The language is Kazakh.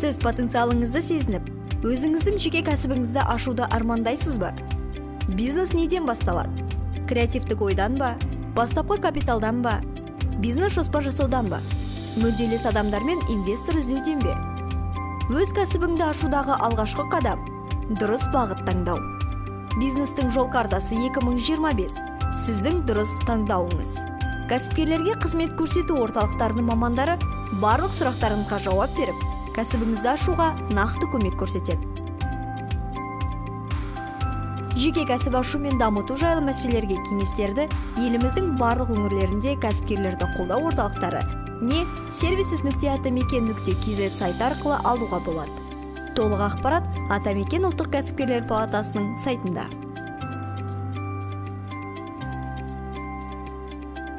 Сіз потенциалыңызды сезініп, өзіңіздің жеке кәсібіңізді ашуды армандайсыз ба? Бизнес неден басталады? Креативтік ойдан ба? Бастапқы капиталдан ба? Бизнес жоспар жасаудан ба? Мүдделес адамдармен инвестор іздеуден бе? Өз кәсібіңді ашудағы алғашқы қадам – дұрыс бағыт таңдау. Бизнестің жол картасы 2025 – сіздің дұрыс таңдауыңыз. Кәсіпкерлерге қызмет көрсету орталықтарының мамандары барлық сұрақтарыңызға жауап беріп, кәсібіңізді ашуға нақты көмек көрсетеді. Жеке кәсіп ашу мен дамыту жайлы мәселелерге кеңестерді еліміздің барлық өңірлерінде кәсіпкерлерді қолдау орталықтары не services.atameken.kz сайты арқылы алуға болады. Толық ақпарат Атамекен ұлттық кәсіпкерлер палатасының сайтында.